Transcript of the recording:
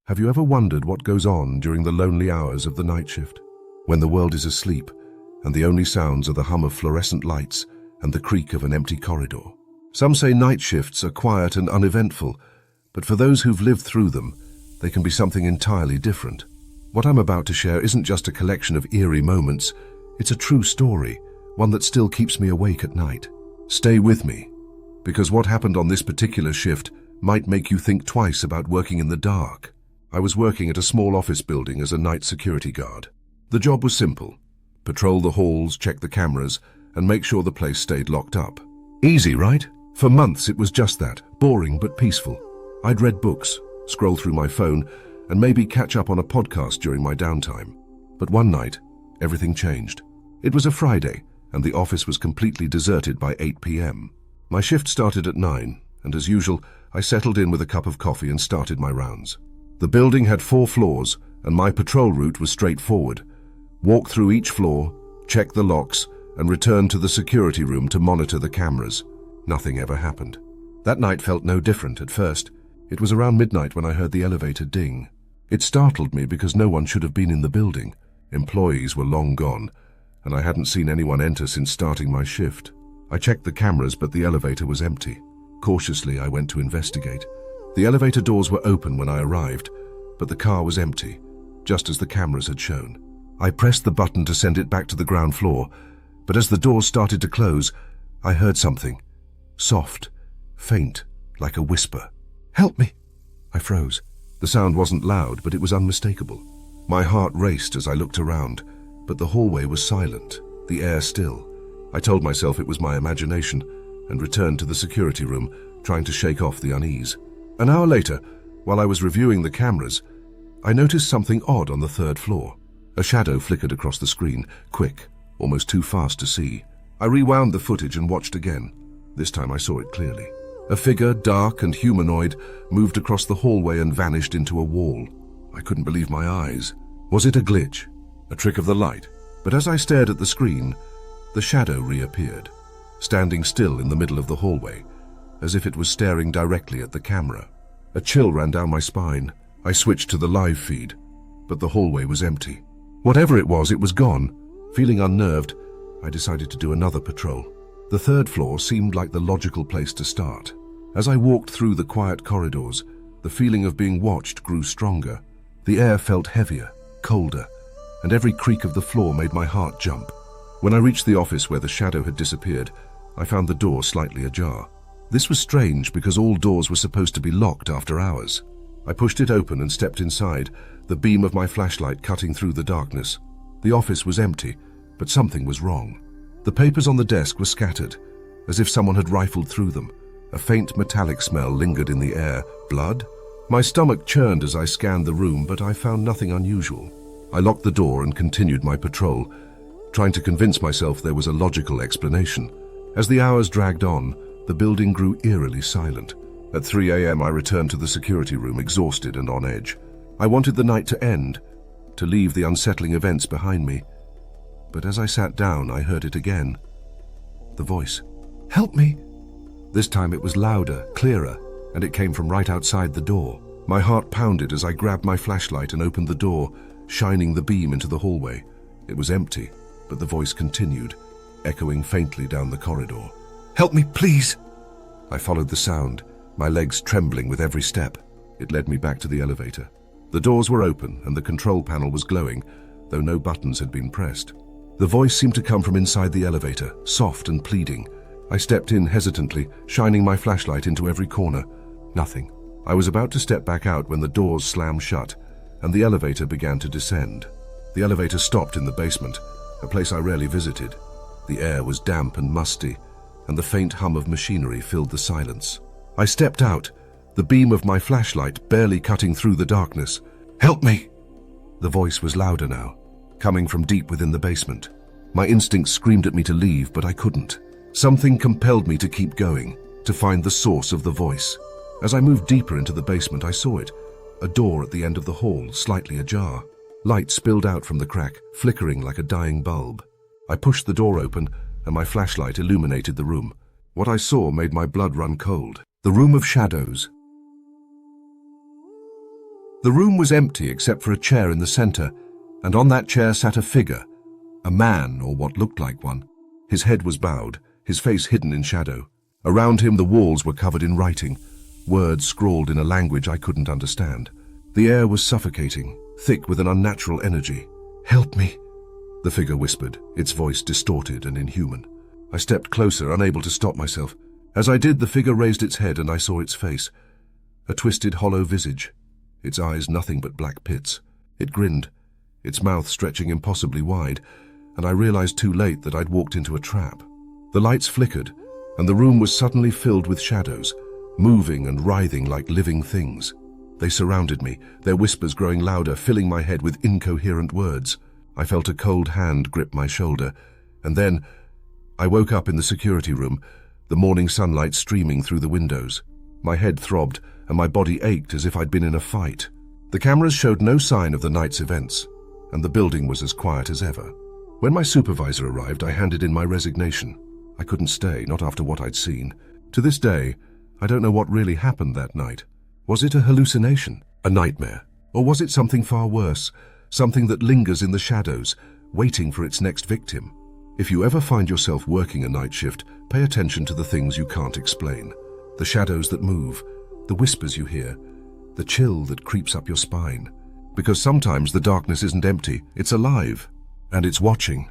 Have you ever wondered what goes on during the lonely hours of the night shift? When the world is asleep and the only sounds are the hum of fluorescent lights and the creak of an empty corridor. Some say night shifts are quiet and uneventful, but for those who've lived through them, they can be something entirely different. What I'm about to share isn't just a collection of eerie moments, it's a true story, one that still keeps me awake at night. Stay with me, because what happened on this particular shift might make you think twice about working in the dark. I was working at a small office building as a night security guard. The job was simple: patrol the halls, check the cameras, and make sure the place stayed locked up. Easy, right? For months it was just that, boring but peaceful. I'd read books, scroll through my phone, and maybe catch up on a podcast during my downtime. But one night, everything changed. It was a Friday, and the office was completely deserted by 8 p.m. My shift started at 9, and as usual, I settled in with a cup of coffee and started my rounds. The building had 4 floors, and my patrol route was straightforward. Walk through each floor, check the locks, and return to the security room to monitor the cameras. Nothing ever happened. That night felt no different at first. It was around midnight when I heard the elevator ding. It startled me because no one should have been in the building. Employees were long gone, and I hadn't seen anyone enter since starting my shift. I checked the cameras, but the elevator was empty. Cautiously, I went to investigate. The elevator doors were open when I arrived, but the car was empty, just as the cameras had shown. I pressed the button to send it back to the ground floor, but as the doors started to close, I heard something. Soft, faint, like a whisper. "Help me!" I froze. The sound wasn't loud, but it was unmistakable. My heart raced as I looked around, but the hallway was silent, the air still. I told myself it was my imagination and returned to the security room, trying to shake off the unease. An hour later, while I was reviewing the cameras, I noticed something odd on the 3rd floor. A shadow flickered across the screen, quick, almost too fast to see. I rewound the footage and watched again. This time I saw it clearly. A figure, dark and humanoid, moved across the hallway and vanished into a wall. I couldn't believe my eyes. Was it a glitch? A trick of the light? But as I stared at the screen, the shadow reappeared, standing still in the middle of the hallway, as if it was staring directly at the camera. A chill ran down my spine. I switched to the live feed, but the hallway was empty. Whatever it was gone. Feeling unnerved, I decided to do another patrol. The 3rd floor seemed like the logical place to start. As I walked through the quiet corridors, the feeling of being watched grew stronger. The air felt heavier, colder, and every creak of the floor made my heart jump. When I reached the office where the shadow had disappeared, I found the door slightly ajar. This was strange because all doors were supposed to be locked after hours. I pushed it open and stepped inside, the beam of my flashlight cutting through the darkness. The office was empty, but something was wrong. The papers on the desk were scattered, as if someone had rifled through them. A faint metallic smell lingered in the air. Blood? My stomach churned as I scanned the room, but I found nothing unusual. I locked the door and continued my patrol, trying to convince myself there was a logical explanation. As the hours dragged on, the building grew eerily silent. At 3 a.m. I returned to the security room, exhausted and on edge. I wanted the night to end, to leave the unsettling events behind me. But as I sat down, I heard it again. The voice. "Help me!" This time it was louder, clearer, and it came from right outside the door. My heart pounded as I grabbed my flashlight and opened the door, shining the beam into the hallway. It was empty, but the voice continued, echoing faintly down the corridor. "Help me, please!" I followed the sound, my legs trembling with every step. It led me back to the elevator. The doors were open and the control panel was glowing, though no buttons had been pressed. The voice seemed to come from inside the elevator, soft and pleading. I stepped in hesitantly, shining my flashlight into every corner. Nothing. I was about to step back out when the doors slammed shut, and the elevator began to descend. The elevator stopped in the basement, a place I rarely visited. The air was damp and musty, and the faint hum of machinery filled the silence. I stepped out, the beam of my flashlight barely cutting through the darkness. "Help me!" The voice was louder now, coming from deep within the basement. My instincts screamed at me to leave, but I couldn't. Something compelled me to keep going, to find the source of the voice. As I moved deeper into the basement, I saw it, a door at the end of the hall, slightly ajar. Light spilled out from the crack, flickering like a dying bulb. I pushed the door open, and my flashlight illuminated the room. What I saw made my blood run cold. The room of shadows. The room was empty except for a chair in the center, and on that chair sat a figure, a man or what looked like one. His head was bowed, his face hidden in shadow. Around him the walls were covered in writing, words scrawled in a language I couldn't understand. The air was suffocating, thick with an unnatural energy. "Help me," the figure whispered, its voice distorted and inhuman. I stepped closer, unable to stop myself. As I did, the figure raised its head and I saw its face. A twisted, hollow visage, its eyes nothing but black pits. It grinned, its mouth stretching impossibly wide, and I realized too late that I'd walked into a trap. The lights flickered, and the room was suddenly filled with shadows, moving and writhing like living things. They surrounded me, their whispers growing louder, filling my head with incoherent words. I felt a cold hand grip my shoulder, and then I woke up in the security room, the morning sunlight streaming through the windows. My head throbbed, and my body ached as if I'd been in a fight. The cameras showed no sign of the night's events, and the building was as quiet as ever. When my supervisor arrived, I handed in my resignation. I couldn't stay, not after what I'd seen. To this day, I don't know what really happened that night. Was it a hallucination, a nightmare, or was it something far worse, something that lingers in the shadows, waiting for its next victim? If you ever find yourself working a night shift, pay attention to the things you can't explain. The shadows that move, the whispers you hear, the chill that creeps up your spine. Because sometimes the darkness isn't empty, it's alive, and it's watching.